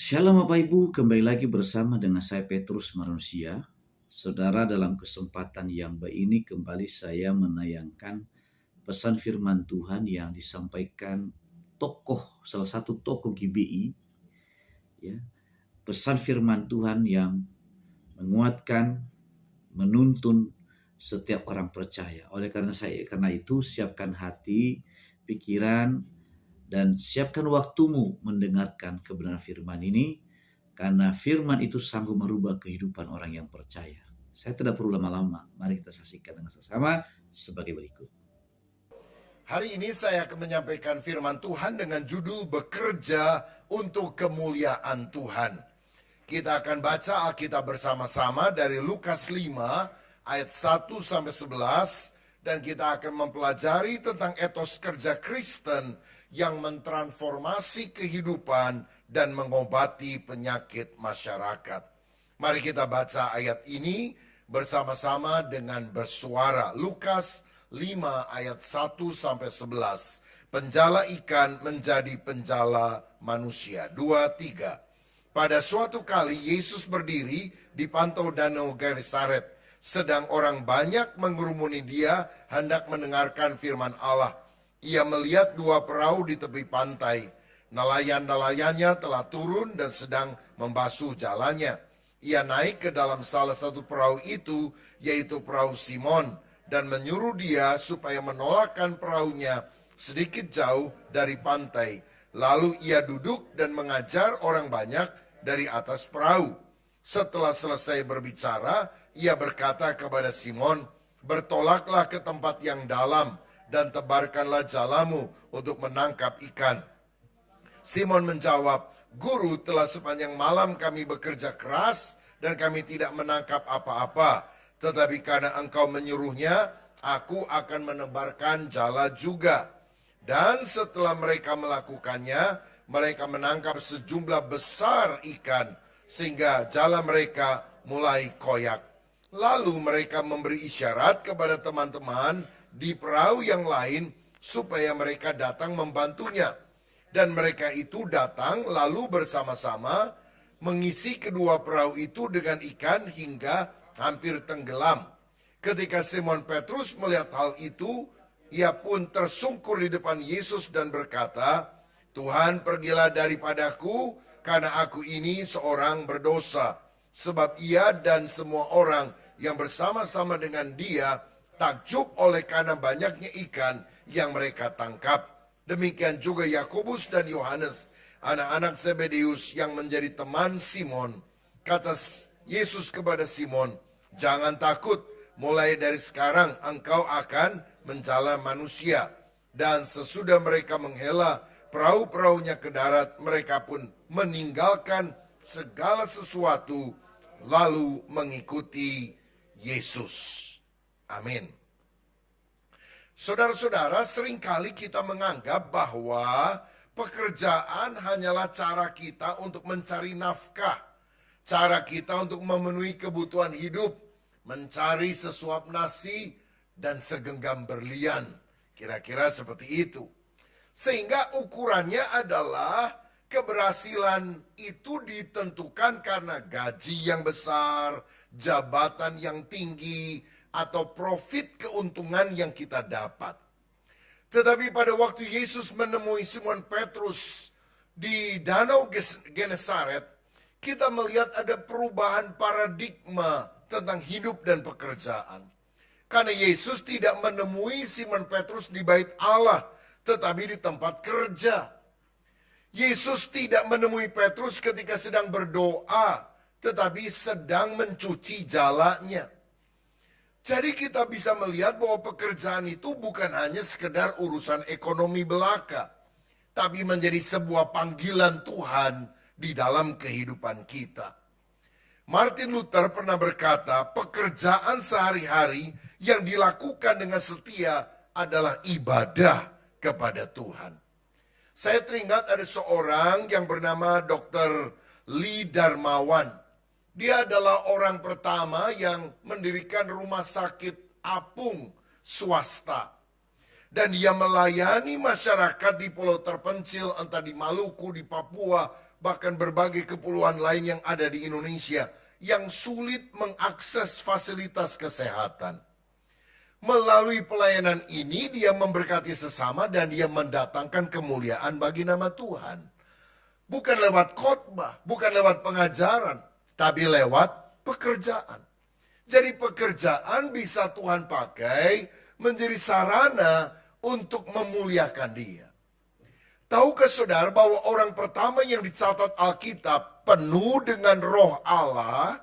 Shalom Bapak Ibu, kembali lagi bersama dengan saya Petrus Manusia. Saudara, dalam kesempatan yang baik ini kembali saya menayangkan pesan firman Tuhan yang disampaikan salah satu tokoh GBI, ya. Pesan firman Tuhan yang menguatkan, menuntun setiap orang percaya. Karena itu siapkan hati, pikiran, dan siapkan waktumu mendengarkan kebenaran firman ini, karena firman itu sanggup merubah kehidupan orang yang percaya. Saya tidak perlu lama-lama, mari kita saksikan dengan sesama sebagai berikut. Hari ini saya akan menyampaikan firman Tuhan dengan judul Bekerja untuk Kemuliaan Tuhan. Kita akan baca Alkitab bersama-sama dari Lukas 5 ayat 1 sampai 11 dan kita akan mempelajari tentang etos kerja Kristen yang mentransformasi kehidupan dan mengobati penyakit masyarakat. Mari kita baca ayat ini bersama-sama dengan bersuara. Lukas 5 ayat 1 sampai 11. Penjala ikan menjadi penjala manusia. 2, 3. Pada suatu kali Yesus berdiri di pantau danau Genesaret. Sedang orang banyak mengerumuni dia hendak mendengarkan firman Allah. Ia melihat dua perahu di tepi pantai. Nelayan-nelayannya telah turun dan sedang membasuh jalannya. Ia naik ke dalam salah satu perahu itu, yaitu perahu Simon, dan menyuruh dia supaya menolakkan perahunya sedikit jauh dari pantai. Lalu ia duduk dan mengajar orang banyak dari atas perahu. Setelah selesai berbicara, ia berkata kepada Simon, "Bertolaklah ke tempat yang dalam dan tebarkanlah jalamu untuk menangkap ikan." Simon menjawab, "Guru, telah sepanjang malam kami bekerja keras dan kami tidak menangkap apa-apa. Tetapi karena engkau menyuruhnya, aku akan menebarkan jala juga." Dan setelah mereka melakukannya, mereka menangkap sejumlah besar ikan, sehingga jala mereka mulai koyak. Lalu mereka memberi isyarat kepada teman-teman di perahu yang lain, supaya mereka datang membantunya. Dan mereka itu datang lalu bersama-sama mengisi kedua perahu itu dengan ikan hingga hampir tenggelam. Ketika Simon Petrus melihat hal itu, ia pun tersungkur di depan Yesus dan berkata, "Tuhan, pergilah daripadaku, karena aku ini seorang berdosa." Sebab ia dan semua orang yang bersama-sama dengan dia takjub oleh karena banyaknya ikan yang mereka tangkap. Demikian juga Yakobus dan Yohanes, anak-anak Zebedeus yang menjadi teman Simon. Kata Yesus kepada Simon, "Jangan takut, mulai dari sekarang engkau akan menjala manusia." Dan sesudah mereka menghela perahu-perahunya ke darat, mereka pun meninggalkan segala sesuatu lalu mengikuti Yesus. Amin. Saudara-saudara, seringkali kita menganggap bahwa pekerjaan hanyalah cara kita untuk mencari nafkah, cara kita untuk memenuhi kebutuhan hidup, mencari sesuap nasi dan segenggam berlian. Kira-kira seperti itu. Sehingga ukurannya adalah keberhasilan itu ditentukan karena gaji yang besar, jabatan yang tinggi, atau profit keuntungan yang kita dapat. Tetapi pada waktu Yesus menemui Simon Petrus di Danau Genesaret, kita melihat ada perubahan paradigma tentang hidup dan pekerjaan. Karena Yesus tidak menemui Simon Petrus di bait Allah, tetapi di tempat kerja. Yesus tidak menemui Petrus ketika sedang berdoa, tetapi sedang mencuci jalanya. Jadi kita bisa melihat bahwa pekerjaan itu bukan hanya sekedar urusan ekonomi belaka, tapi menjadi sebuah panggilan Tuhan di dalam kehidupan kita. Martin Luther pernah berkata, pekerjaan sehari-hari yang dilakukan dengan setia adalah ibadah kepada Tuhan. Saya teringat ada seorang yang bernama Dr. Lee Darmawan. Dia adalah orang pertama yang mendirikan rumah sakit apung swasta. Dan dia melayani masyarakat di pulau terpencil, entah di Maluku, di Papua, bahkan berbagai kepulauan lain yang ada di Indonesia, yang sulit mengakses fasilitas kesehatan. Melalui pelayanan ini dia memberkati sesama dan dia mendatangkan kemuliaan bagi nama Tuhan. Bukan lewat khotbah, bukan lewat pengajaran, tapi lewat pekerjaan. Jadi pekerjaan bisa Tuhan pakai menjadi sarana untuk memuliakan dia. Tahukah saudara bahwa orang pertama yang dicatat Alkitab penuh dengan roh Allah,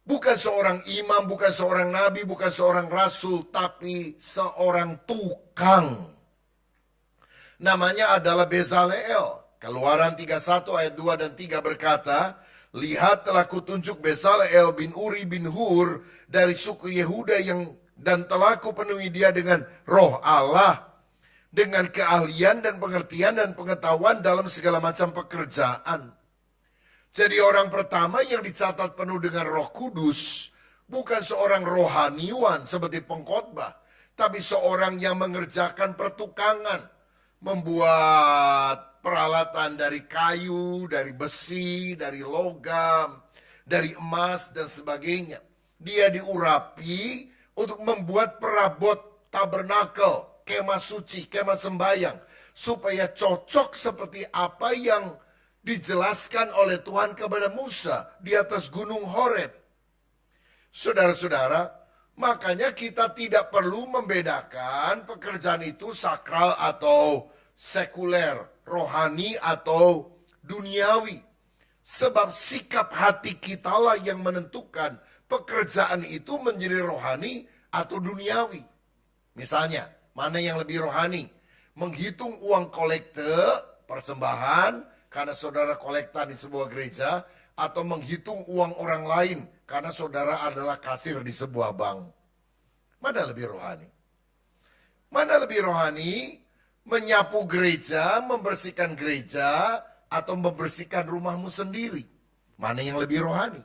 bukan seorang imam, bukan seorang nabi, bukan seorang rasul, tapi seorang tukang. Namanya adalah Bezaleel. Keluaran 31 ayat 2 dan 3 berkata, lihat telah kutunjuk Bezaleel bin Uri bin Hur dari suku Yehuda dan telah kupenuhi dia dengan roh Allah, dengan keahlian dan pengertian dan pengetahuan dalam segala macam pekerjaan. Jadi orang pertama yang dicatat penuh dengan Roh Kudus bukan seorang rohaniwan seperti pengkhotbah, tapi seorang yang mengerjakan pertukangan, membuat peralatan dari kayu, dari besi, dari logam, dari emas dan sebagainya. Dia diurapi untuk membuat perabot tabernakel, kemah suci, kemah sembayang, supaya cocok seperti apa yang dijelaskan oleh Tuhan kepada Musa di atas gunung Horeb. Saudara-saudara, makanya kita tidak perlu membedakan pekerjaan itu sakral atau sekuler, rohani atau duniawi. Sebab sikap hati kita lah yang menentukan pekerjaan itu menjadi rohani atau duniawi. Misalnya, mana yang lebih rohani? Menghitung uang kolekte, persembahan, karena saudara kolekta di sebuah gereja, atau menghitung uang orang lain, karena saudara adalah kasir di sebuah bank. Mana lebih rohani? Mana lebih rohani? Menyapu gereja, membersihkan gereja, atau membersihkan rumahmu sendiri? Mana yang lebih rohani?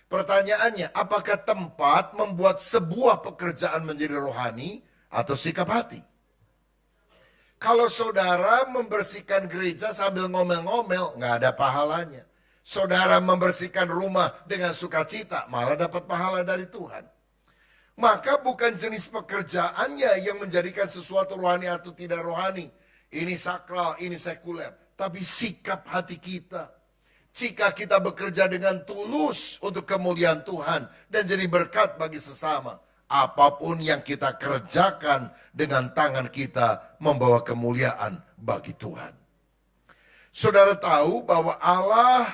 Pertanyaannya, apakah tempat membuat sebuah pekerjaan menjadi rohani atau sikap hati? Kalau saudara membersihkan gereja sambil ngomel-ngomel, nggak ada pahalanya. Saudara membersihkan rumah dengan sukacita, malah dapat pahala dari Tuhan. Maka bukan jenis pekerjaannya yang menjadikan sesuatu rohani atau tidak rohani. Ini sakral, ini sekuler. Tapi sikap hati kita. Jika kita bekerja dengan tulus untuk kemuliaan Tuhan dan jadi berkat bagi sesama, apapun yang kita kerjakan dengan tangan kita membawa kemuliaan bagi Tuhan. Saudara tahu bahwa Allah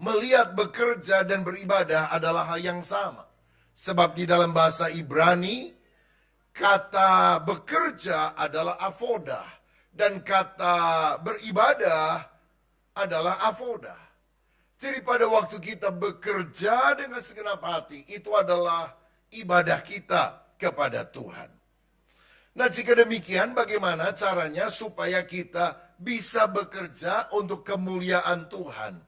melihat bekerja dan beribadah adalah hal yang sama. Sebab di dalam bahasa Ibrani, kata bekerja adalah avodah. Dan kata beribadah adalah avodah. Jadi pada waktu kita bekerja dengan segenap hati, itu adalah ibadah kita kepada Tuhan. Nah, jika demikian, bagaimana caranya supaya kita bisa bekerja untuk kemuliaan Tuhan?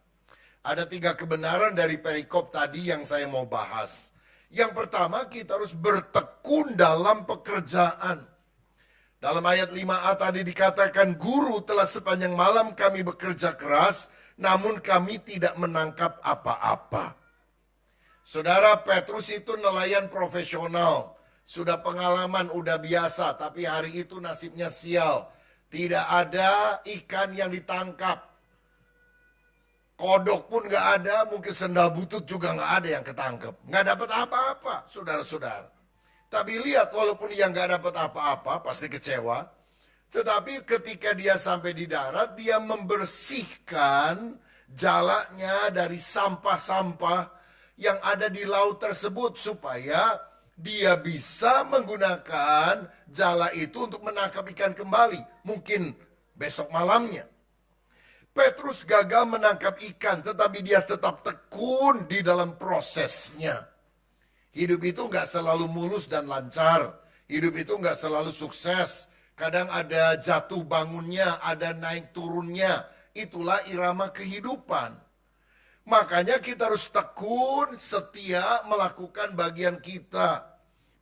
Ada 3 kebenaran dari perikop tadi yang saya mau bahas. Yang pertama, kita harus bertekun dalam pekerjaan. Dalam ayat 5a tadi dikatakan, guru telah sepanjang malam kami bekerja keras, namun kami tidak menangkap apa-apa. Saudara, Petrus itu nelayan profesional. Sudah pengalaman, udah biasa. Tapi hari itu nasibnya sial. Tidak ada ikan yang ditangkap. Kodok pun gak ada, mungkin sendal butut juga gak ada yang ketangkep. Gak dapat apa-apa, saudara-saudara. Tapi lihat, walaupun dia gak dapat apa-apa, pasti kecewa. Tetapi ketika dia sampai di darat, dia membersihkan jalanya dari sampah-sampah yang ada di laut tersebut, supaya dia bisa menggunakan jala itu untuk menangkap ikan kembali. Mungkin besok malamnya. Petrus gagal menangkap ikan, tetapi dia tetap tekun di dalam prosesnya. Hidup itu nggak selalu mulus dan lancar. Hidup itu nggak selalu sukses. Kadang ada jatuh bangunnya, ada naik turunnya. Itulah irama kehidupan. Makanya kita harus tekun, setia melakukan bagian kita.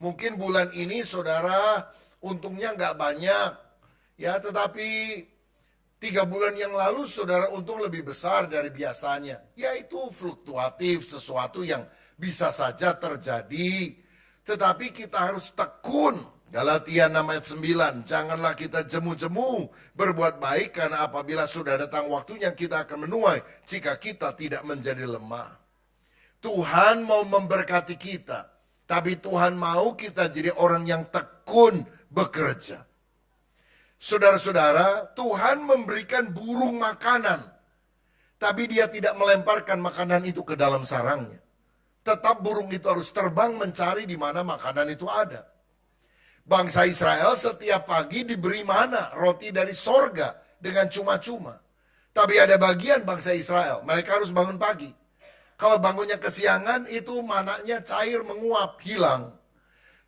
Mungkin bulan ini saudara untungnya nggak banyak, ya, tetapi 3 bulan yang lalu saudara untung lebih besar dari biasanya. Ya, itu fluktuatif, sesuatu yang bisa saja terjadi. Tetapi kita harus tekun. Galatia 6 ayat 9, janganlah kita jemu-jemu berbuat baik, karena apabila sudah datang waktunya kita akan menuai jika kita tidak menjadi lemah. Tuhan mau memberkati kita, tapi Tuhan mau kita jadi orang yang tekun bekerja. Saudara-saudara, Tuhan memberikan burung makanan, tapi dia tidak melemparkan makanan itu ke dalam sarangnya. Tetap burung itu harus terbang mencari di mana makanan itu ada. Bangsa Israel setiap pagi diberi mana, roti dari sorga dengan cuma-cuma. Tapi ada bagian bangsa Israel, mereka harus bangun pagi. Kalau bangunnya kesiangan, itu mananya cair, menguap, hilang.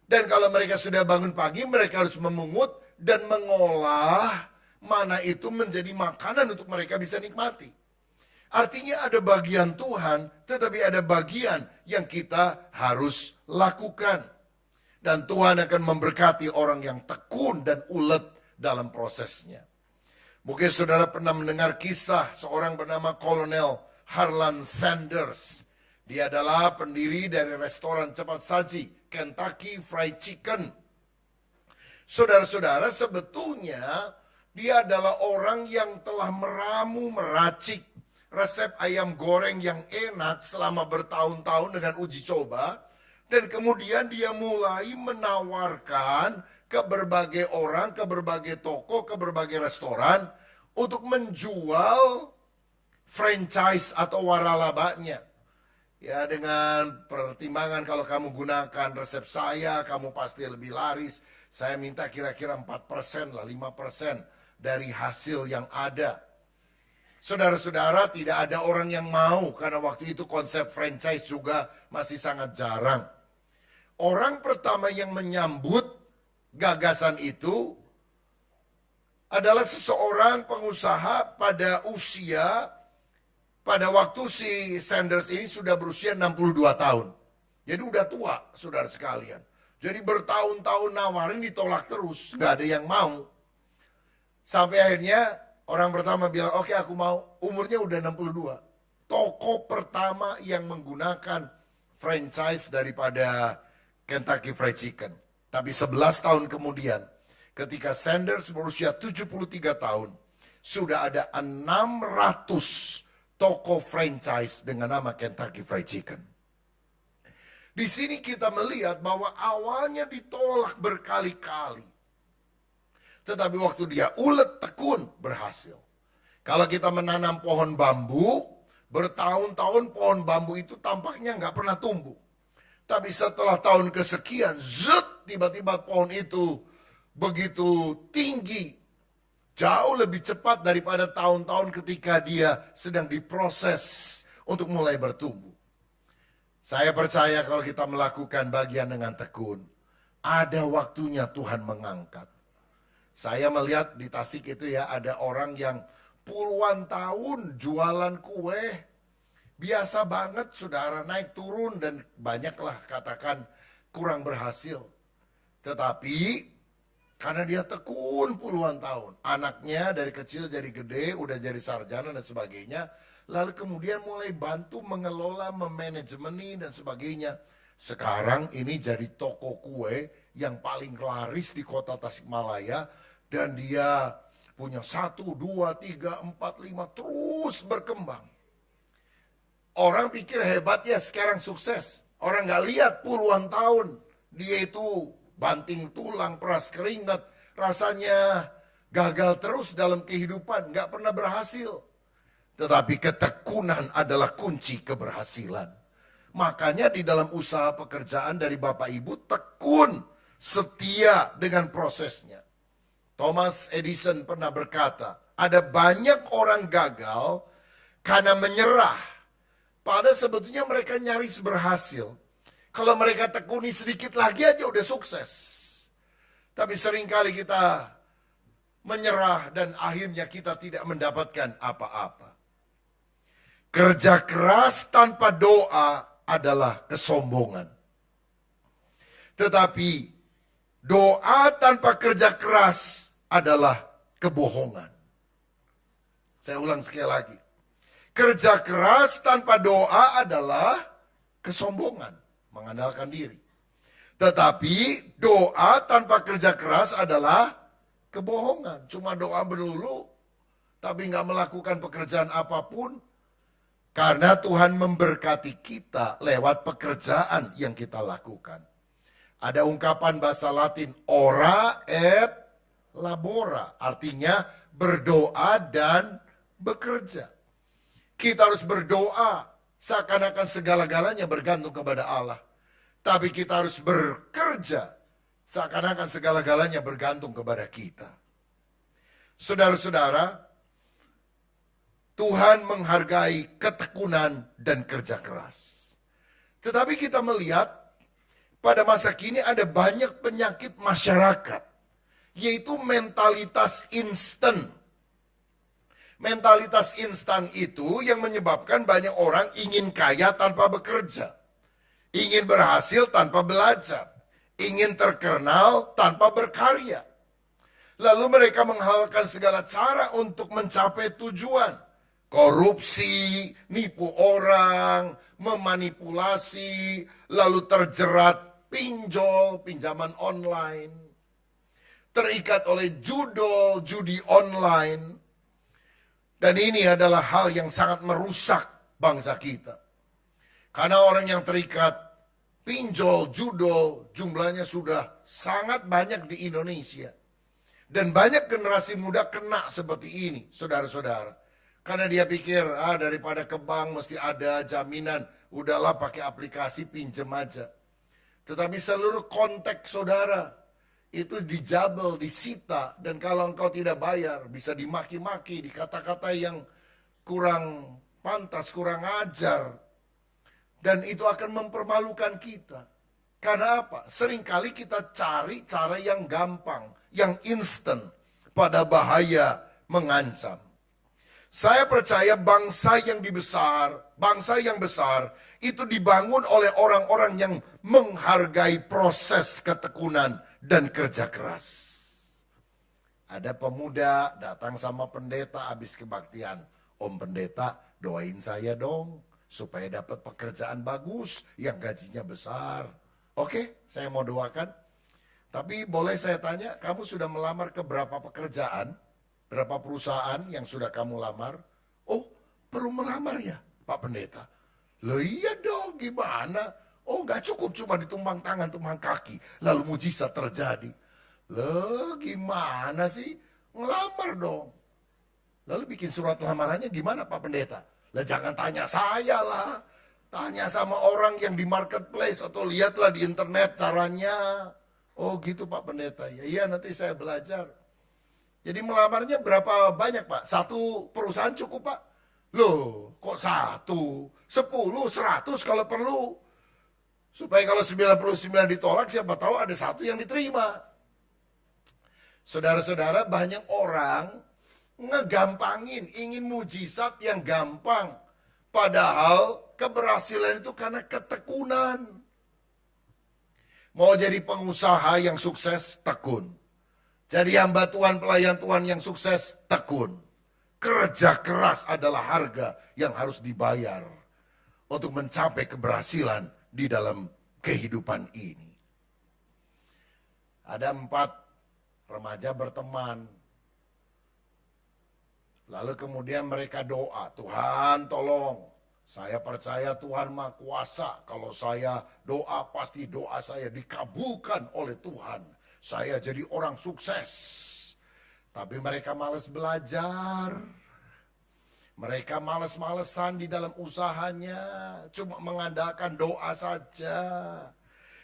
Dan kalau mereka sudah bangun pagi, mereka harus memungut dan mengolah mana itu menjadi makanan untuk mereka bisa nikmati. Artinya ada bagian Tuhan, tetapi ada bagian yang kita harus lakukan. Dan Tuhan akan memberkati orang yang tekun dan ulet dalam prosesnya. Mungkin saudara pernah mendengar kisah seorang bernama Kolonel Harlan Sanders. Dia adalah pendiri dari restoran cepat saji Kentucky Fried Chicken. Saudara-saudara, sebetulnya dia adalah orang yang telah meracik resep ayam goreng yang enak selama bertahun-tahun dengan uji coba. Dan kemudian dia mulai menawarkan ke berbagai orang, ke berbagai toko, ke berbagai restoran untuk menjual franchise atau waralabanya. Ya, dengan pertimbangan kalau kamu gunakan resep saya, kamu pasti lebih laris. Saya minta kira-kira 4% lah, 5% dari hasil yang ada. Saudara-saudara, tidak ada orang yang mau, karena waktu itu konsep franchise juga masih sangat jarang. Orang pertama yang menyambut gagasan itu adalah seseorang pengusaha pada waktu si Sanders ini sudah berusia 62 tahun. Jadi udah tua, saudara sekalian. Jadi bertahun-tahun nawarin, ditolak terus, nggak ada yang mau. Sampai akhirnya orang pertama bilang, oke, aku mau. Umurnya udah 62. Toko pertama yang menggunakan franchise daripada Kentucky Fried Chicken. Tapi 11 tahun kemudian, ketika Sanders berusia 73 tahun, sudah ada 600 toko franchise dengan nama Kentucky Fried Chicken. Di sini kita melihat bahwa awalnya ditolak berkali-kali. Tetapi waktu dia ulet tekun, berhasil. Kalau kita menanam pohon bambu, bertahun-tahun pohon bambu itu tampaknya nggak pernah tumbuh. Tapi setelah tahun kesekian, tiba-tiba pohon itu begitu tinggi. Jauh lebih cepat daripada tahun-tahun ketika dia sedang diproses untuk mulai bertumbuh. Saya percaya kalau kita melakukan bagian dengan tekun, ada waktunya Tuhan mengangkat. Saya melihat di Tasik itu ya, ada orang yang puluhan tahun jualan kue. Biasa banget saudara, naik turun dan banyaklah katakan kurang berhasil. Tetapi karena dia tekun puluhan tahun, anaknya dari kecil jadi gede, udah jadi sarjana dan sebagainya. Lalu kemudian mulai bantu mengelola, memanajemeni dan sebagainya. Sekarang ini jadi toko kue yang paling laris di kota Tasikmalaya. Dan dia punya 1, 2, 3, 4, 5 terus berkembang. Orang pikir hebat ya sekarang sukses. Orang gak lihat puluhan tahun. Dia itu banting tulang, peras keringat. Rasanya gagal terus dalam kehidupan. Gak pernah berhasil. Tetapi ketekunan adalah kunci keberhasilan. Makanya di dalam usaha pekerjaan dari Bapak Ibu, tekun, setia dengan prosesnya. Thomas Edison pernah berkata, ada banyak orang gagal karena menyerah. Padahal sebetulnya mereka nyaris berhasil. Kalau mereka tekuni sedikit lagi aja udah sukses. Tapi seringkali kita menyerah dan akhirnya kita tidak mendapatkan apa-apa. Kerja keras tanpa doa adalah kesombongan. Tetapi doa tanpa kerja keras adalah kebohongan. Saya ulang sekali lagi. Kerja keras tanpa doa adalah kesombongan, mengandalkan diri. Tetapi doa tanpa kerja keras adalah kebohongan. Cuma doa melulu, tapi nggak melakukan pekerjaan apapun. Karena Tuhan memberkati kita lewat pekerjaan yang kita lakukan. Ada ungkapan bahasa Latin, ora et labora. Artinya berdoa dan bekerja. Kita harus berdoa seakan-akan segala-galanya bergantung kepada Allah. Tapi kita harus bekerja seakan-akan segala-galanya bergantung kepada kita. Saudara-saudara, Tuhan menghargai ketekunan dan kerja keras. Tetapi kita melihat pada masa kini ada banyak penyakit masyarakat, yaitu mentalitas instan. Mentalitas instan itu yang menyebabkan banyak orang ingin kaya tanpa bekerja, ingin berhasil tanpa belajar, ingin terkenal tanpa berkarya. Lalu mereka menghalalkan segala cara untuk mencapai tujuan. Korupsi, nipu orang, memanipulasi, lalu terjerat pinjol, pinjaman online, terikat oleh judi online. Dan ini adalah hal yang sangat merusak bangsa kita. Karena orang yang terikat pinjol, judol, jumlahnya sudah sangat banyak di Indonesia. Dan banyak generasi muda kena seperti ini, saudara-saudara. Karena dia pikir, daripada ke bank mesti ada jaminan. Udahlah pakai aplikasi pinjem aja. Tetapi seluruh kontak saudara itu dijabel, disita. Dan kalau engkau tidak bayar, bisa dimaki-maki, dikata-kata yang kurang pantas, kurang ajar. Dan itu akan mempermalukan kita. Karena apa? Seringkali kita cari cara yang gampang, yang instan, pada bahaya mengancam. Saya percaya bangsa yang besar itu dibangun oleh orang-orang yang menghargai proses ketekunan dan kerja keras. Ada pemuda datang sama pendeta habis kebaktian. Om pendeta, doain saya dong supaya dapat pekerjaan bagus yang gajinya besar. Oke, saya mau doakan. Tapi boleh saya tanya, kamu sudah melamar ke berapa pekerjaan? Berapa perusahaan yang sudah kamu lamar? Oh, perlu melamar ya, Pak Pendeta? Loh iya dong, gimana? Oh, nggak cukup cuma ditumpang tangan, tumpang kaki, lalu mujizat terjadi. Loh, gimana sih? Ngelamar dong. Lalu bikin surat lamarannya gimana, Pak Pendeta? Lah jangan tanya saya lah. Tanya sama orang yang di marketplace atau lihatlah di internet caranya. Oh gitu Pak Pendeta. Ya iya nanti saya belajar. Jadi melamarnya berapa banyak Pak? Satu perusahaan cukup Pak? Loh kok satu? 10, 100 kalau perlu. Supaya kalau 99 ditolak siapa tahu ada satu yang diterima. Saudara-saudara banyak orang ngegampangin, ingin mujizat yang gampang. Padahal keberhasilan itu karena ketekunan. Mau jadi pengusaha yang sukses, tekun. Jadi hamba Tuhan, pelayan Tuhan yang sukses, tekun. Kerja keras adalah harga yang harus dibayar untuk mencapai keberhasilan di dalam kehidupan ini. Ada 4 remaja berteman. Lalu kemudian mereka doa, Tuhan tolong. Saya percaya Tuhan Maha Kuasa. Kalau saya doa, pasti doa saya dikabulkan oleh Tuhan. Saya jadi orang sukses. Tapi mereka malas belajar. Mereka malas-malesan di dalam usahanya. Cuma mengandalkan doa saja.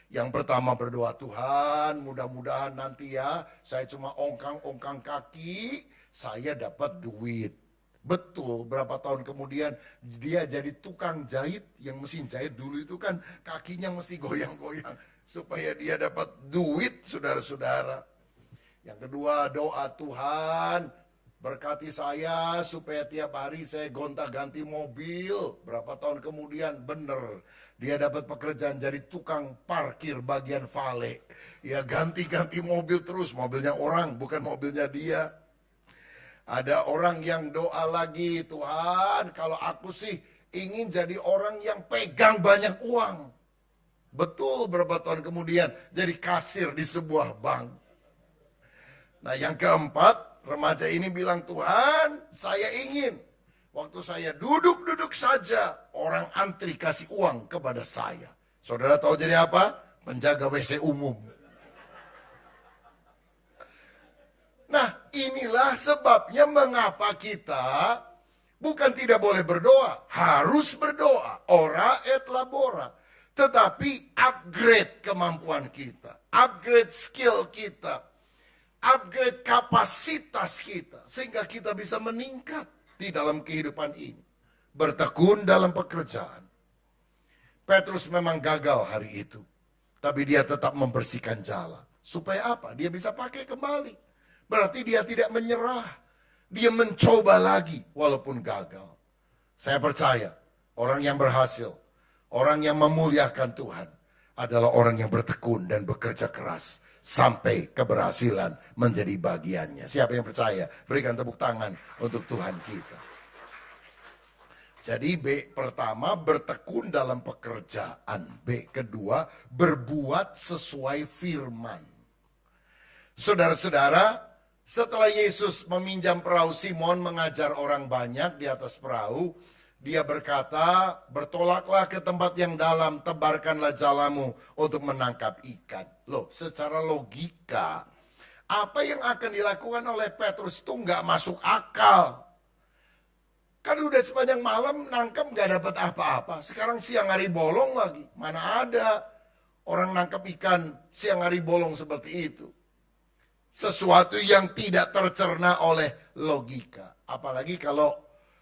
Yang pertama berdoa, Tuhan mudah-mudahan nanti ya saya cuma ongkang-ongkang kaki, saya dapat duit. Betul, berapa tahun kemudian dia jadi tukang jahit. Yang mesin jahit dulu itu kan kakinya mesti goyang-goyang supaya dia dapat duit, saudara-saudara. Yang kedua doa, Tuhan Berkati saya supaya tiap hari saya gonta-ganti mobil. Berapa tahun kemudian bener dia dapat pekerjaan jadi tukang parkir bagian vale. Ya ganti-ganti mobil terus, mobilnya orang bukan mobilnya dia. Ada orang yang doa lagi, Tuhan kalau aku sih ingin jadi orang yang pegang banyak uang. Betul, berapa tahun kemudian jadi kasir di sebuah bank. Nah yang keempat, remaja ini bilang, Tuhan saya ingin waktu saya duduk-duduk saja orang antri kasih uang kepada saya. Saudara tahu jadi apa? Penjaga WC umum. Nah inilah sebabnya mengapa kita bukan tidak boleh berdoa, harus berdoa, ora et labora. Tetapi upgrade kemampuan kita, upgrade skill kita, upgrade kapasitas kita, sehingga kita bisa meningkat di dalam kehidupan ini. Bertekun dalam pekerjaan. Petrus memang gagal hari itu, tapi dia tetap membersihkan jalan. Supaya apa? Dia bisa pakai kembali. Berarti dia tidak menyerah. Dia mencoba lagi walaupun gagal. Saya percaya orang yang berhasil, orang yang memuliakan Tuhan adalah orang yang bertekun dan bekerja keras sampai keberhasilan menjadi bagiannya. Siapa yang percaya? Berikan tepuk tangan untuk Tuhan kita. Jadi B pertama, bertekun dalam pekerjaan. B kedua, berbuat sesuai firman. Saudara-saudara, setelah Yesus meminjam perahu Simon mengajar orang banyak di atas perahu, dia berkata, bertolaklah ke tempat yang dalam, tebarkanlah jalamu untuk menangkap ikan. Loh, secara logika, apa yang akan dilakukan oleh Petrus itu nggak masuk akal. Kan udah sepanjang malam nangkap nggak dapat apa-apa. Sekarang siang hari bolong lagi. Mana ada orang nangkap ikan siang hari bolong seperti itu. Sesuatu yang tidak tercerna oleh logika. Apalagi kalau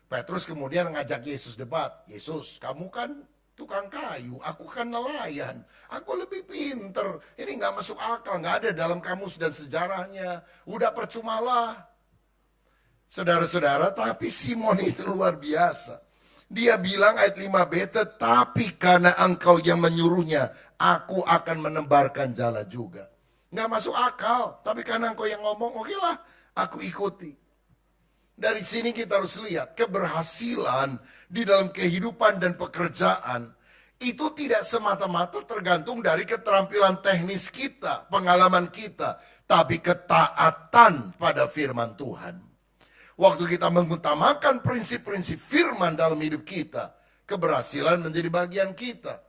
Petrus kemudian ngajak Yesus debat. Yesus, kamu kan tukang kayu, aku kan nelayan. Aku lebih pinter. Ini nggak masuk akal, nggak ada dalam kamus dan sejarahnya. Udah percumalah. Saudara-saudara, tapi Simon itu luar biasa. Dia bilang ayat 5b, tetapi karena engkau yang menyuruhnya, aku akan menebarkan jala juga. Nggak masuk akal, tapi karena engkau yang ngomong, oke lah, aku ikuti. Dari sini kita harus lihat, keberhasilan di dalam kehidupan dan pekerjaan, itu tidak semata-mata tergantung dari keterampilan teknis kita, pengalaman kita, tapi ketaatan pada firman Tuhan. Waktu kita mengutamakan prinsip-prinsip firman dalam hidup kita, keberhasilan menjadi bagian kita.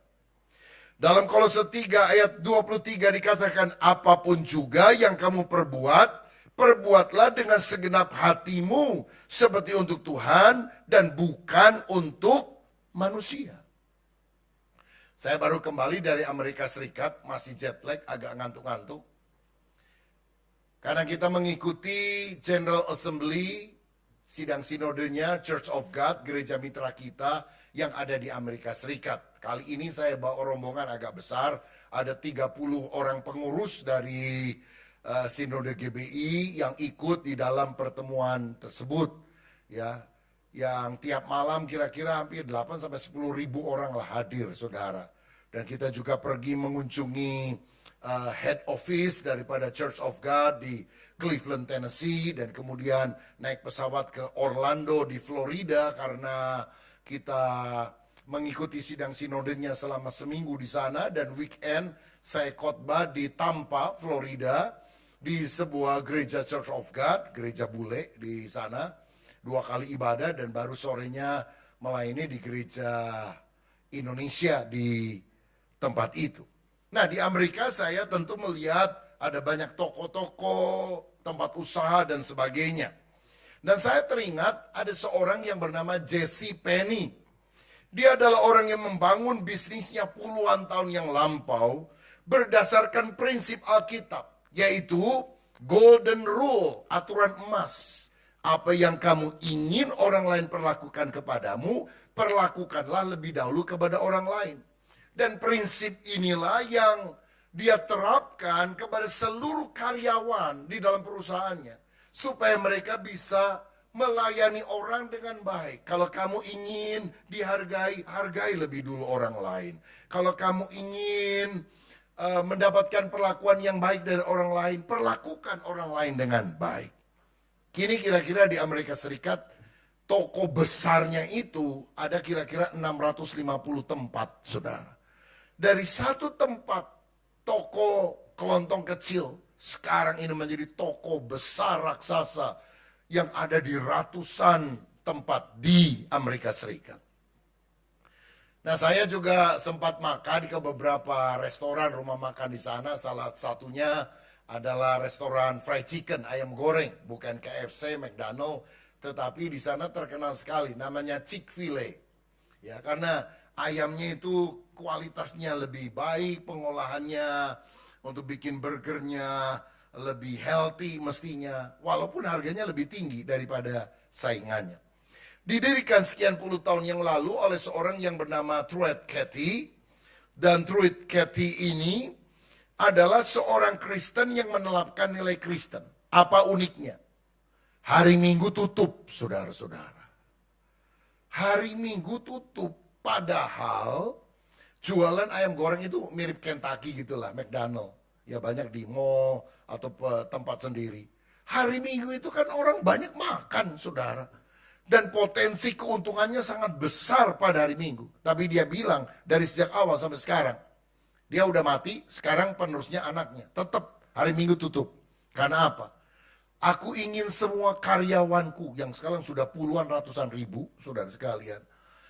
Dalam Kolose 3 ayat 23 dikatakan, apapun juga yang kamu perbuat, perbuatlah dengan segenap hatimu seperti untuk Tuhan dan bukan untuk manusia. Saya baru kembali dari Amerika Serikat, masih jet lag, agak ngantuk-ngantuk. Karena kita mengikuti General Assembly, sidang sinodenya Church of God, gereja mitra kita yang ada di Amerika Serikat. Kali ini saya bawa rombongan agak besar, ada 30 orang pengurus dari Sinode GBI yang ikut di dalam pertemuan tersebut. Ya, yang tiap malam kira-kira hampir 8 sampai 10 ribu orang lah hadir, saudara. Dan kita juga pergi mengunjungi head office daripada Church of God di Cleveland, Tennessee, dan kemudian naik pesawat ke Orlando di Florida karena kita mengikuti sidang sinodenya selama seminggu di sana, dan weekend saya khotbah di Tampa, Florida, di sebuah gereja Church of God, gereja bule di sana, 2 kali ibadah, dan baru sorenya melayani di gereja Indonesia di tempat itu. Nah di Amerika saya tentu melihat ada banyak toko-toko, tempat usaha dan sebagainya. Dan saya teringat ada seorang yang bernama Jesse Penny. Dia adalah orang yang membangun bisnisnya puluhan tahun yang lampau berdasarkan prinsip Alkitab, yaitu golden rule, aturan emas. Apa yang kamu ingin orang lain perlakukan kepadamu, perlakukanlah lebih dahulu kepada orang lain. Dan prinsip inilah yang dia terapkan kepada seluruh karyawan di dalam perusahaannya. supaya mereka bisa melayani orang dengan baik. Kalau kamu ingin dihargai, hargai lebih dulu orang lain. Kalau kamu ingin mendapatkan perlakuan yang baik dari orang lain, perlakukan orang lain dengan baik. Kini kira-kira di Amerika Serikat, toko besarnya itu ada kira-kira 650 tempat, saudara. Dari satu tempat toko kelontong kecil, sekarang ini menjadi toko besar raksasa yang ada di ratusan tempat di Amerika Serikat. Nah, saya juga sempat makan ke beberapa restoran rumah makan di sana. Salah satunya adalah restoran fried chicken, ayam goreng, bukan KFC, McDonald, tetapi di sana terkenal sekali, namanya Chick-fil-A. Ya, karena ayamnya itu kualitasnya lebih baik, pengolahannya untuk bikin burgernya lebih healthy mestinya, walaupun harganya lebih tinggi daripada saingannya. Didirikan sekian puluh tahun yang lalu oleh seorang yang bernama Truett Cathy. Dan Truett Cathy ini adalah seorang Kristen yang menerapkan nilai Kristen. Apa uniknya? Hari Minggu tutup, saudara-saudara. Hari Minggu tutup, padahal jualan ayam goreng itu mirip Kentucky gitulah, McDonald. Ya banyak di mall atau tempat sendiri. Hari Minggu itu kan orang banyak makan, saudara. Dan potensi keuntungannya sangat besar pada hari Minggu. Tapi dia bilang dari sejak awal sampai sekarang, dia udah mati, sekarang penerusnya anaknya. Tetap hari Minggu tutup. Karena apa? Aku ingin semua karyawanku yang sekarang sudah puluhan ratusan ribu, saudara sekalian.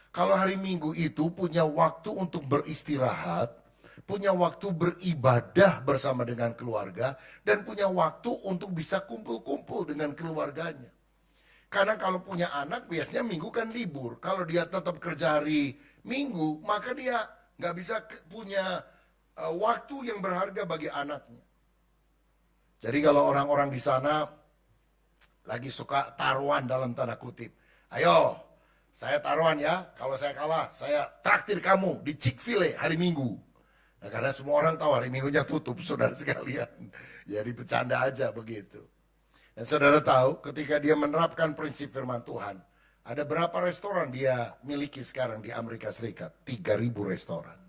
Kalau hari Minggu itu punya waktu untuk beristirahat, punya waktu beribadah bersama dengan keluarga, dan punya waktu untuk bisa kumpul-kumpul dengan keluarganya. Karena kalau punya anak biasanya Minggu kan libur. Kalau dia tetap kerja hari Minggu, maka dia nggak bisa punya waktu yang berharga bagi anaknya. Jadi kalau orang-orang di sana lagi suka taruhan dalam tanda kutip. Ayo, saya taruhan ya. Kalau saya kalah, saya traktir kamu di Chick-fil-A hari Minggu. Nah, karena semua orang tahu hari Minggunya tutup, saudara sekalian. Jadi bercanda aja begitu. Dan saudara tahu ketika dia menerapkan prinsip firman Tuhan, ada berapa restoran dia miliki sekarang di Amerika Serikat? 3.000 restoran.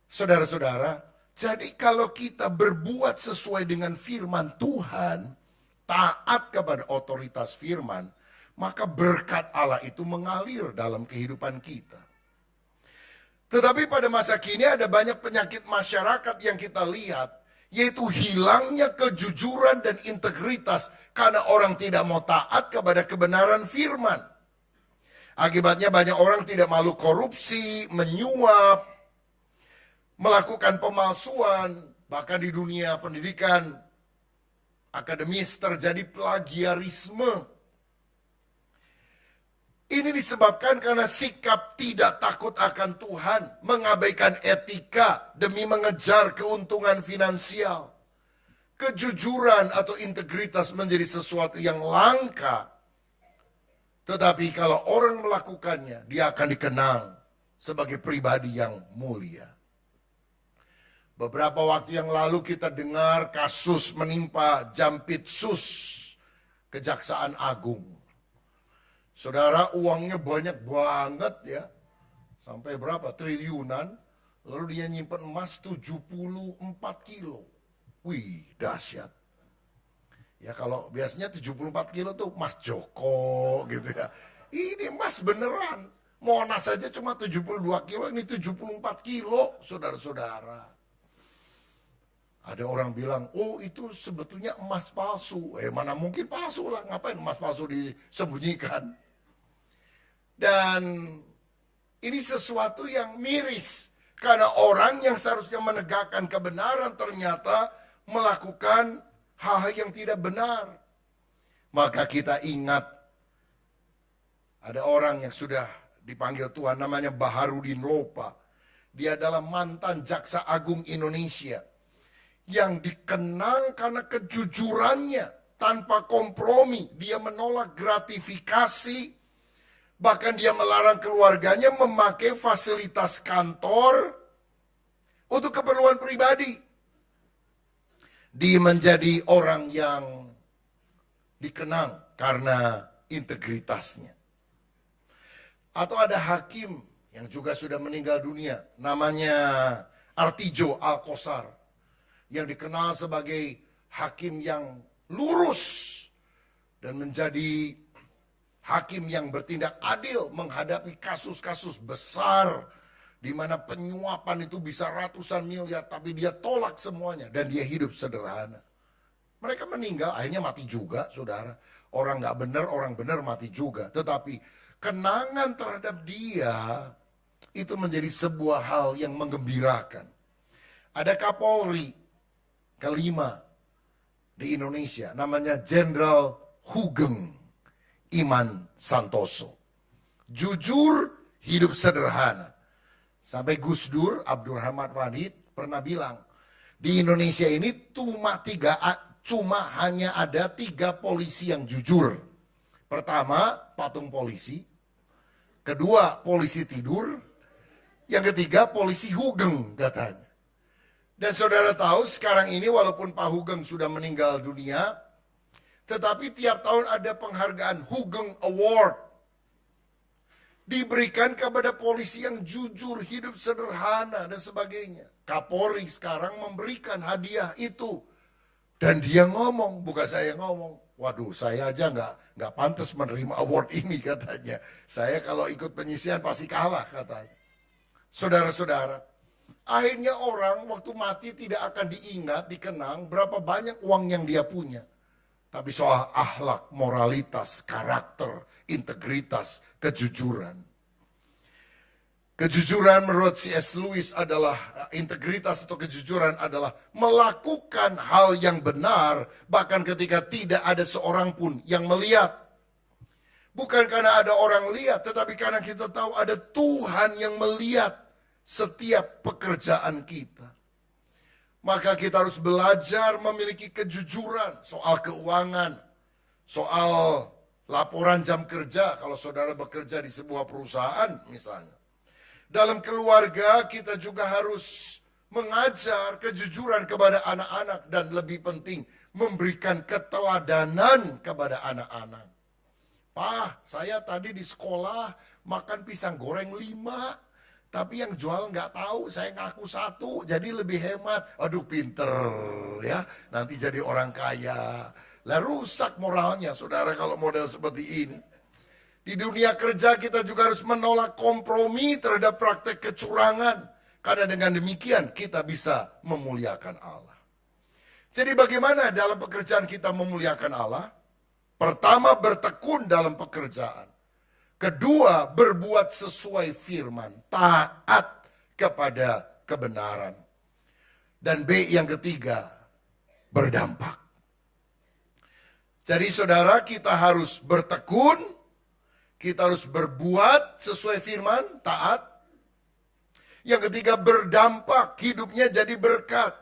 Saudara-saudara, jadi kalau kita berbuat sesuai dengan firman Tuhan, taat kepada otoritas firman, maka berkat Allah itu mengalir dalam kehidupan kita. Tetapi pada masa kini ada banyak penyakit masyarakat yang kita lihat, yaitu hilangnya kejujuran dan integritas karena orang tidak mau taat kepada kebenaran firman. Akibatnya banyak orang tidak malu korupsi, menyuap, melakukan pemalsuan, bahkan di dunia pendidikan akademis terjadi plagiarisme. Ini disebabkan karena sikap tidak takut akan Tuhan, mengabaikan etika demi mengejar keuntungan finansial. Kejujuran atau integritas menjadi sesuatu yang langka. Tetapi kalau orang melakukannya, dia akan dikenal sebagai pribadi yang mulia. Beberapa waktu yang lalu kita dengar kasus menimpa Jampitsus, Kejaksaan Agung. Saudara, uangnya banyak banget ya. Sampai berapa? Triliunan. Lalu dia nyimpen emas 74 kilo. Wih, dahsyat. Ya kalau biasanya 74 kilo tuh emas Joko gitu ya. Ini emas beneran. Monas saja cuma 72 kilo, ini 74 kilo, saudara-saudara. Ada orang bilang, oh itu sebetulnya emas palsu. Mana mungkin palsu lah, ngapain emas palsu disembunyikan. Dan ini sesuatu yang miris. Karena orang yang seharusnya menegakkan kebenaran ternyata melakukan hal-hal yang tidak benar. Maka kita ingat, ada orang yang sudah dipanggil Tuhan namanya Baharudin Lopa. Dia adalah mantan Jaksa Agung Indonesia. Yang dikenang karena kejujurannya, tanpa kompromi. Dia menolak gratifikasi. Bahkan dia melarang keluarganya memakai fasilitas kantor untuk keperluan pribadi. Dia menjadi orang yang dikenang karena integritasnya. Atau ada hakim yang juga sudah meninggal dunia, namanya Artijo Alcosar, yang dikenal sebagai hakim yang lurus dan menjadi hakim yang bertindak adil menghadapi kasus-kasus besar di mana penyuapan itu bisa ratusan miliar, tapi dia tolak semuanya dan dia hidup sederhana. Mereka meninggal, akhirnya mati juga, saudara. Orang nggak benar, orang benar mati juga. Tetapi kenangan terhadap dia itu menjadi sebuah hal yang menggembirakan. Ada Kapolri kelima di Indonesia, namanya Jenderal Hugeng Iman Santoso. Jujur, hidup sederhana. Sampai Gus Dur, Abdurrahman Wahid pernah bilang, di Indonesia ini cuma hanya ada 3 polisi yang jujur. Pertama, patung polisi. Kedua, polisi tidur. Yang ketiga, polisi Hugeng katanya. Dan saudara tahu sekarang ini walaupun Pak Hugeng sudah meninggal dunia, tetapi tiap tahun ada penghargaan Hugeng Award. Diberikan kepada polisi yang jujur, hidup sederhana dan sebagainya. Kapolri sekarang memberikan hadiah itu. Dan dia ngomong, bukan saya ngomong. Waduh, saya aja nggak pantas menerima award ini katanya. Saya kalau ikut penyisian pasti kalah katanya. Saudara-saudara, akhirnya orang waktu mati tidak akan diingat, dikenang berapa banyak uang yang dia punya. Tapi soal akhlak, moralitas, karakter, integritas, kejujuran. Kejujuran menurut C.S. Lewis adalah, integritas atau kejujuran adalah melakukan hal yang benar bahkan ketika tidak ada seorang pun yang melihat. Bukan karena ada orang lihat, tetapi karena kita tahu ada Tuhan yang melihat setiap pekerjaan kita. Maka kita harus belajar memiliki kejujuran soal keuangan, soal laporan jam kerja kalau saudara bekerja di sebuah perusahaan misalnya. Dalam keluarga kita juga harus mengajar kejujuran kepada anak-anak dan lebih penting memberikan keteladanan kepada anak-anak. Pak, saya tadi di sekolah makan pisang goreng 5, tapi yang jual nggak tahu, saya ngaku 1, jadi lebih hemat. Aduh pinter ya, nanti jadi orang kaya. Lah rusak moralnya saudara kalau model seperti ini. Di dunia kerja kita juga harus menolak kompromi terhadap praktek kecurangan. Karena dengan demikian kita bisa memuliakan Allah. Jadi bagaimana dalam pekerjaan kita memuliakan Allah? Pertama, bertekun dalam pekerjaan. Kedua, berbuat sesuai firman, taat kepada kebenaran. Dan B yang ketiga, berdampak. Jadi saudara, kita harus bertekun, kita harus berbuat sesuai firman, taat. Yang ketiga, berdampak, hidupnya jadi berkat.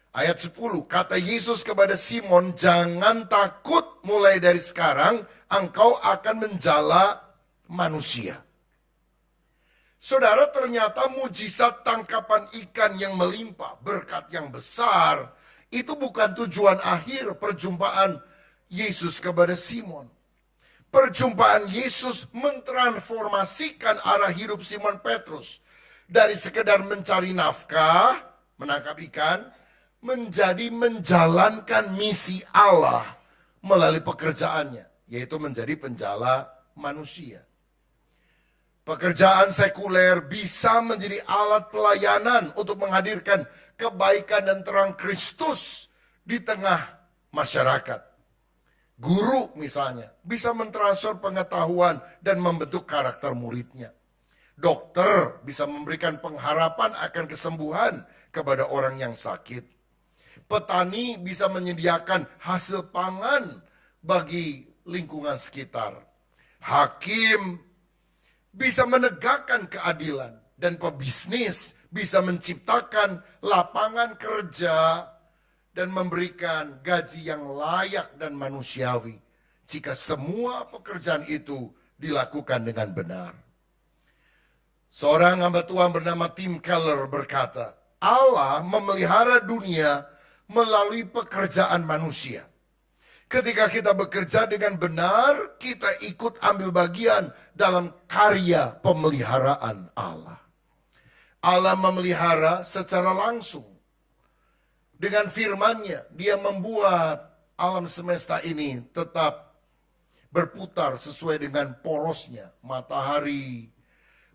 Ayat 10, kata Yesus kepada Simon, jangan takut, mulai dari sekarang engkau akan menjala manusia. Saudara, ternyata mujizat tangkapan ikan yang melimpah, berkat yang besar, itu bukan tujuan akhir perjumpaan Yesus kepada Simon. Perjumpaan Yesus mentransformasikan arah hidup Simon Petrus. Dari sekedar mencari nafkah, menangkap ikan, menjadi menjalankan misi Allah melalui pekerjaannya, yaitu menjadi penjala manusia. Pekerjaan sekuler bisa menjadi alat pelayanan untuk menghadirkan kebaikan dan terang Kristus di tengah masyarakat. Guru misalnya bisa mentransfer pengetahuan dan membentuk karakter muridnya. Dokter bisa memberikan pengharapan akan kesembuhan kepada orang yang sakit. Petani bisa menyediakan hasil pangan bagi lingkungan sekitar. Hakim bisa menegakkan keadilan dan pebisnis bisa menciptakan lapangan kerja dan memberikan gaji yang layak dan manusiawi jika semua pekerjaan itu dilakukan dengan benar. Seorang hamba Tuhan bernama Tim Keller berkata, Allah memelihara dunia melalui pekerjaan manusia. Ketika kita bekerja dengan benar, kita ikut ambil bagian dalam karya pemeliharaan Allah. Allah memelihara secara langsung. Dengan firman-Nya, Dia membuat alam semesta ini tetap berputar sesuai dengan porosnya. Matahari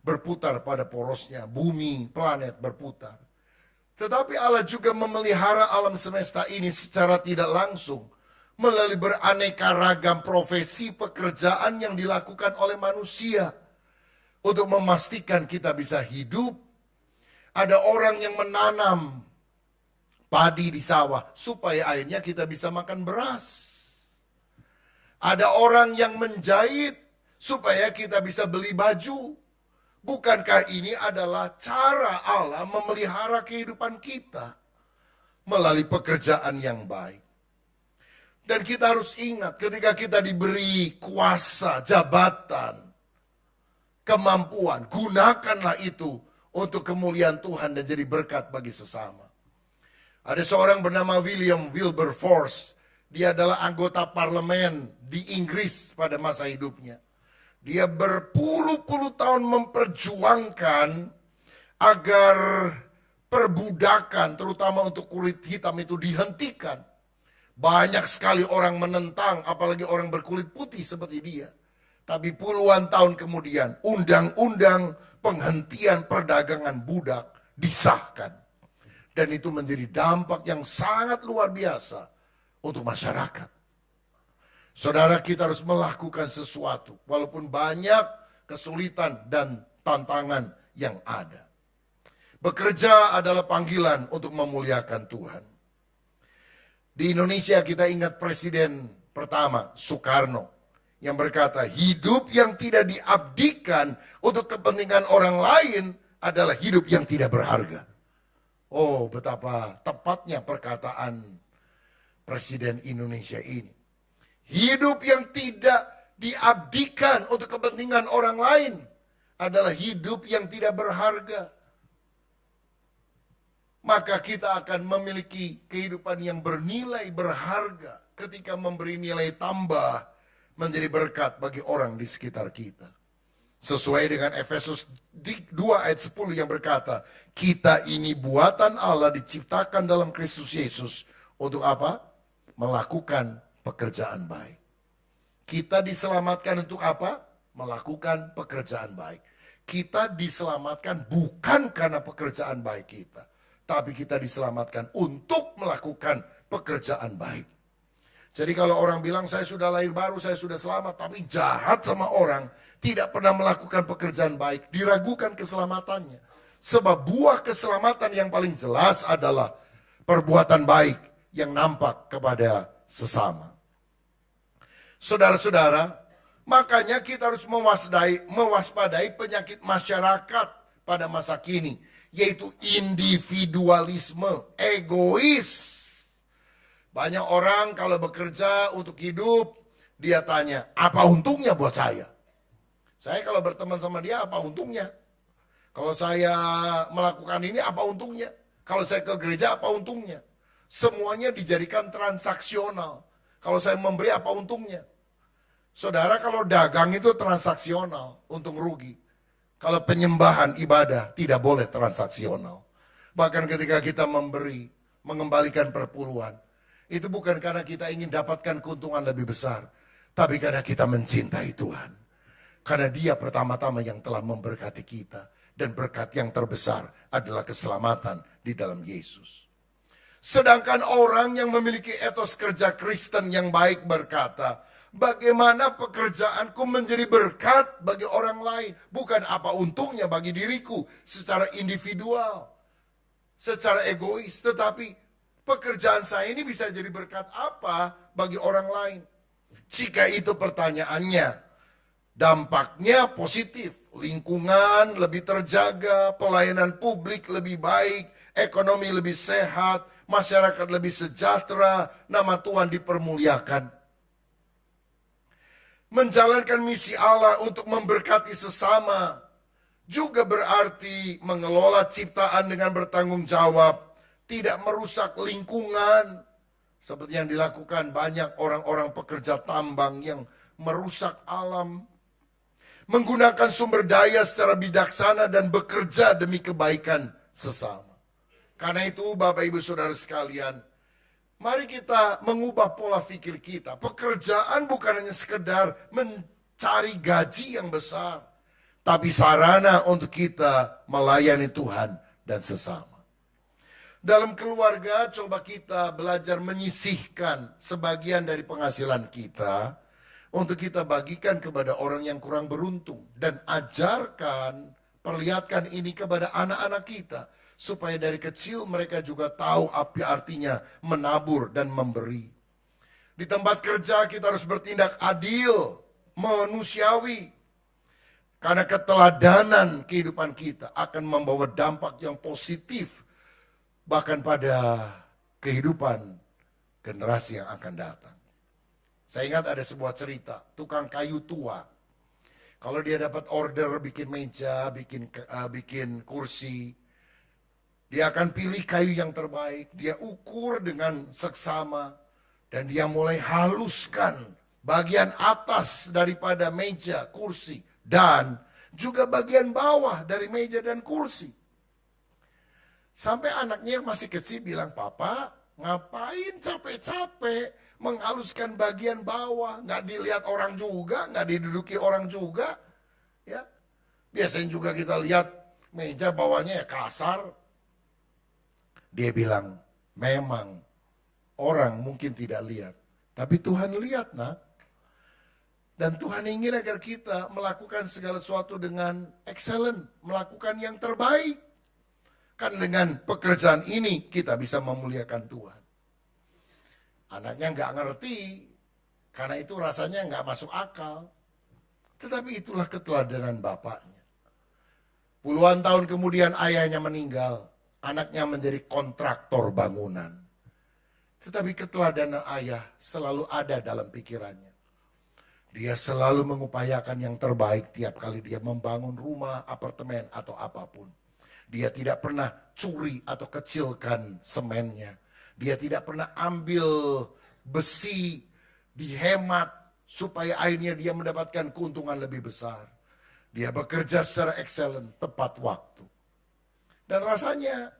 berputar pada porosnya, bumi, planet berputar. Tetapi Allah juga memelihara alam semesta ini secara tidak langsung melalui beraneka ragam profesi pekerjaan yang dilakukan oleh manusia untuk memastikan kita bisa hidup. Ada orang yang menanam padi di sawah supaya akhirnya kita bisa makan beras. Ada orang yang menjahit supaya kita bisa beli baju. Bukankah ini adalah cara Allah memelihara kehidupan kita melalui pekerjaan yang baik? Dan kita harus ingat ketika kita diberi kuasa, jabatan, kemampuan, gunakanlah itu untuk kemuliaan Tuhan dan jadi berkat bagi sesama. Ada seorang bernama William Wilberforce. Dia adalah anggota parlemen di Inggris pada masa hidupnya. Dia berpuluh-puluh tahun memperjuangkan agar perbudakan, terutama untuk kulit hitam itu dihentikan. Banyak sekali orang menentang, apalagi orang berkulit putih seperti dia. Tapi puluhan tahun kemudian, undang-undang penghentian perdagangan budak disahkan. Dan itu menjadi dampak yang sangat luar biasa untuk masyarakat. Saudara, kita harus melakukan sesuatu, walaupun banyak kesulitan dan tantangan yang ada. Bekerja adalah panggilan untuk memuliakan Tuhan. Di Indonesia kita ingat presiden pertama, Soekarno, yang berkata, hidup yang tidak diabdikan untuk kepentingan orang lain adalah hidup yang tidak berharga. Oh, betapa tepatnya perkataan presiden Indonesia ini. Hidup yang tidak diabdikan untuk kepentingan orang lain adalah hidup yang tidak berharga. Maka kita akan memiliki kehidupan yang bernilai berharga ketika memberi nilai tambah menjadi berkat bagi orang di sekitar kita. Sesuai dengan Efesus 2 ayat 10 yang berkata, kita ini buatan Allah diciptakan dalam Kristus Yesus untuk apa? Melakukan pekerjaan baik. Kita diselamatkan untuk apa? Melakukan pekerjaan baik. Kita diselamatkan bukan karena pekerjaan baik kita, tapi kita diselamatkan untuk melakukan pekerjaan baik. Jadi kalau orang bilang saya sudah lahir baru, saya sudah selamat, tapi jahat sama orang, tidak pernah melakukan pekerjaan baik, diragukan keselamatannya. Sebab buah keselamatan yang paling jelas adalah perbuatan baik yang nampak kepada sesama. Saudara-saudara, makanya kita harus mewaspadai penyakit masyarakat pada masa kini, yaitu individualisme, egois. Banyak orang kalau bekerja untuk hidup, dia tanya, apa untungnya buat saya? Saya kalau berteman sama dia, apa untungnya? Kalau saya melakukan ini, apa untungnya? Kalau saya ke gereja, apa untungnya? Semuanya dijadikan transaksional. Kalau saya memberi, apa untungnya? Saudara, kalau dagang itu transaksional, untung rugi. Kalau penyembahan ibadah, tidak boleh transaksional. Bahkan ketika kita memberi, mengembalikan perpuluhan, itu bukan karena kita ingin dapatkan keuntungan lebih besar, tapi karena kita mencintai Tuhan. Karena Dia pertama-tama yang telah memberkati kita. Dan berkat yang terbesar adalah keselamatan di dalam Yesus. Sedangkan orang yang memiliki etos kerja Kristen yang baik berkata, bagaimana pekerjaanku menjadi berkat bagi orang lain. Bukan apa untungnya bagi diriku secara individual, secara egois. Tetapi pekerjaan saya ini bisa jadi berkat apa bagi orang lain. Jika itu pertanyaannya, dampaknya positif. Lingkungan lebih terjaga, pelayanan publik lebih baik, ekonomi lebih sehat, masyarakat lebih sejahtera, nama Tuhan dipermuliakan. Menjalankan misi Allah untuk memberkati sesama juga berarti mengelola ciptaan dengan bertanggung jawab, tidak merusak lingkungan, Seperti yang dilakukan banyak orang-orang pekerja tambang yang merusak alam, menggunakan sumber daya secara bijaksana dan bekerja demi kebaikan sesama. Karena itu Bapak Ibu Saudara sekalian, mari kita mengubah pola pikir kita. Pekerjaan bukan hanya sekedar mencari gaji yang besar, tapi sarana untuk kita melayani Tuhan dan sesama. Dalam keluarga, coba kita belajar menyisihkan sebagian dari penghasilan kita untuk kita bagikan kepada orang yang kurang beruntung. Dan ajarkan, perlihatkan ini kepada anak-anak kita. Supaya dari kecil mereka juga tahu apa artinya menabur dan memberi. Di tempat kerja kita harus bertindak adil, manusiawi. Karena keteladanan kehidupan kita akan membawa dampak yang positif bahkan pada kehidupan generasi yang akan datang. Saya ingat ada sebuah cerita, tukang kayu tua. Kalau dia dapat order bikin meja, bikin kursi, dia akan pilih kayu yang terbaik, dia ukur dengan seksama, dan dia mulai haluskan bagian atas daripada meja, kursi, dan juga bagian bawah dari meja dan kursi. Sampai anaknya yang masih kecil bilang, "Papa, ngapain capek-capek menghaluskan bagian bawah? Nggak dilihat orang juga, nggak diduduki orang juga." Ya, biasanya juga kita lihat meja bawahnya ya kasar. Dia bilang, "Memang orang mungkin tidak lihat, tapi Tuhan lihat, nak. Dan Tuhan ingin agar kita melakukan segala sesuatu dengan excellent, melakukan yang terbaik. Kan dengan pekerjaan ini kita bisa memuliakan Tuhan." Anaknya nggak ngerti, karena itu rasanya nggak masuk akal. Tetapi itulah keteladanan bapaknya. Puluhan tahun kemudian ayahnya meninggal, anaknya menjadi kontraktor bangunan. Tetapi keteladanan ayah selalu ada dalam pikirannya. Dia selalu mengupayakan yang terbaik tiap kali dia membangun rumah, apartemen, atau apapun. Dia tidak pernah curi atau kecilkan semennya. Dia tidak pernah ambil besi, dihemat supaya akhirnya dia mendapatkan keuntungan lebih besar. Dia bekerja secara excellent, tepat waktu. Dan rasanya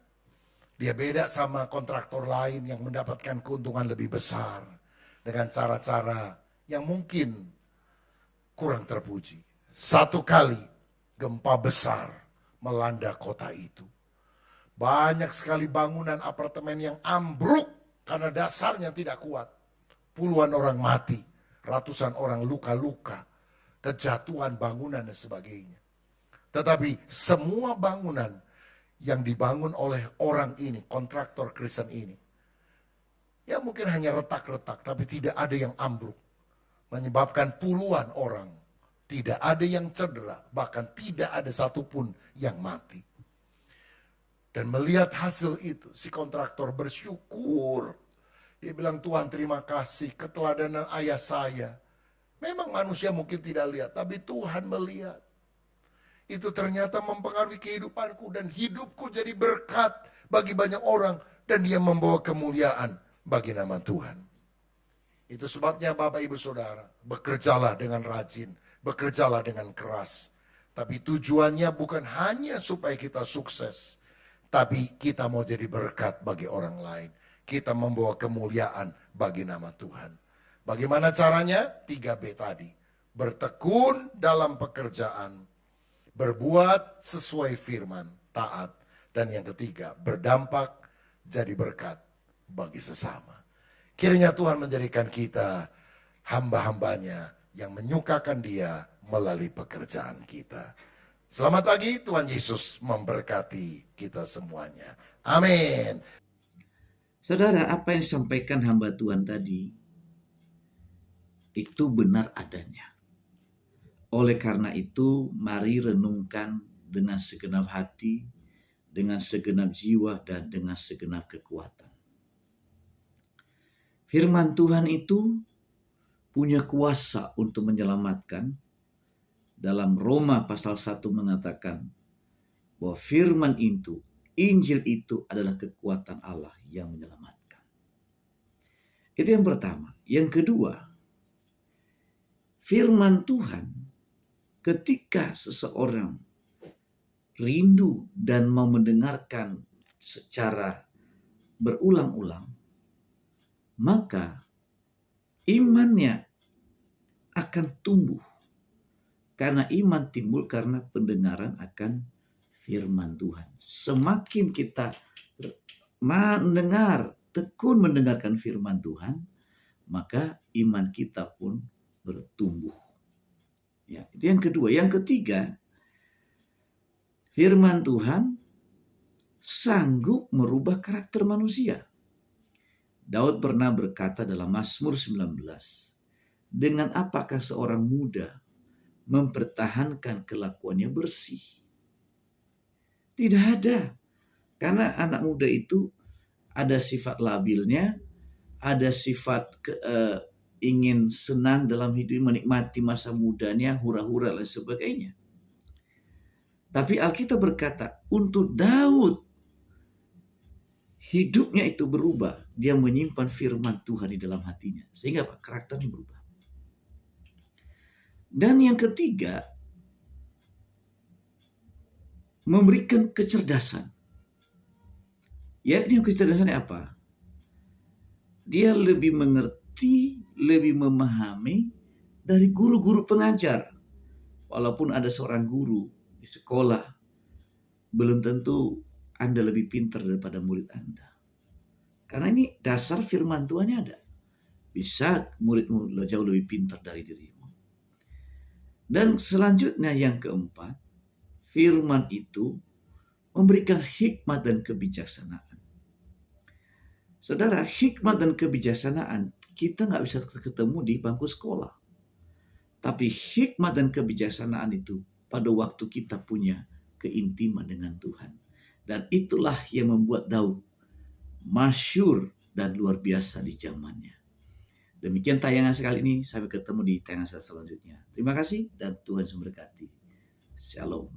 dia beda sama kontraktor lain yang mendapatkan keuntungan lebih besar dengan cara-cara yang mungkin kurang terpuji. Satu kali gempa besar melanda kota itu. Banyak sekali bangunan apartemen yang ambruk karena dasarnya tidak kuat. Puluhan orang mati, ratusan orang luka-luka, kejatuhan bangunan dan sebagainya. Tetapi semua bangunan yang dibangun oleh orang ini, kontraktor Kristen ini, ya mungkin hanya retak-retak, tapi tidak ada yang ambruk. Menyebabkan puluhan orang tidak ada yang cedera, bahkan tidak ada satupun yang mati. Dan melihat hasil itu, si kontraktor bersyukur. Dia bilang, "Tuhan terima kasih, keteladanan ayah saya. Memang manusia mungkin tidak lihat, tapi Tuhan melihat. Itu ternyata mempengaruhi kehidupanku dan hidupku jadi berkat bagi banyak orang. Dan dia membawa kemuliaan bagi nama Tuhan." Itu sebabnya Bapak Ibu Saudara, bekerjalah dengan rajin, bekerjalah dengan keras. Tapi tujuannya bukan hanya supaya kita sukses, tapi kita mau jadi berkat bagi orang lain. Kita membawa kemuliaan bagi nama Tuhan. Bagaimana caranya? 3B tadi. Bertekun dalam pekerjaan, berbuat sesuai firman, taat. Dan yang ketiga, berdampak jadi berkat bagi sesama. Kiranya Tuhan menjadikan kita hamba-hambanya yang menyukakan Dia melalui pekerjaan kita. Selamat pagi, Tuhan Yesus memberkati kita semuanya. Amin. Saudara, apa yang disampaikan hamba Tuhan tadi itu benar adanya. Oleh karena itu, mari renungkan dengan segenap hati, dengan segenap jiwa, dan dengan segenap kekuatan. Firman Tuhan itu punya kuasa untuk menyelamatkan. Dalam Roma pasal 1 mengatakan bahwa firman itu, Injil itu adalah kekuatan Allah yang menyelamatkan. Itu yang pertama. Yang kedua, firman Tuhan ketika seseorang rindu dan mau mendengarkan secara berulang-ulang, maka imannya akan tumbuh. Karena iman timbul karena pendengaran akan firman Tuhan. Semakin kita mendengar, tekun mendengarkan firman Tuhan, maka iman kita pun bertumbuh. Ya, itu yang kedua. Yang ketiga, firman Tuhan sanggup merubah karakter manusia. Daud pernah berkata dalam Mazmur 19, dengan apakah seorang muda mempertahankan kelakuannya bersih? Tidak ada. Karena anak muda itu ada sifat labilnya, ada sifat ingin senang dalam hidup, menikmati masa mudanya, hura-hura dan sebagainya. Tapi Alkitab berkata, untuk Daud hidupnya itu berubah. Dia menyimpan firman Tuhan di dalam hatinya. Sehingga karakternya berubah. Dan yang ketiga, memberikan kecerdasan. Ya, yang kecerdasannya apa? Dia lebih mengerti, lebih memahami dari guru-guru pengajar. Walaupun ada seorang guru di sekolah, belum tentu Anda lebih pintar daripada murid Anda. Karena ini dasar firman Tuhannya ada. Bisa muridmu jauh lebih pintar dari dirimu. Dan selanjutnya yang keempat, firman itu memberikan hikmat dan kebijaksanaan. Saudara, hikmat dan kebijaksanaan kita nggak bisa ketemu di bangku sekolah. Tapi hikmat dan kebijaksanaan itu pada waktu kita punya keintiman dengan Tuhan. Dan itulah yang membuat Daud masyhur dan luar biasa di zamannya. Demikian tayangan sekali ini. Sampai ketemu di tayangan selanjutnya. Terima kasih dan Tuhan memberkati. Shalom.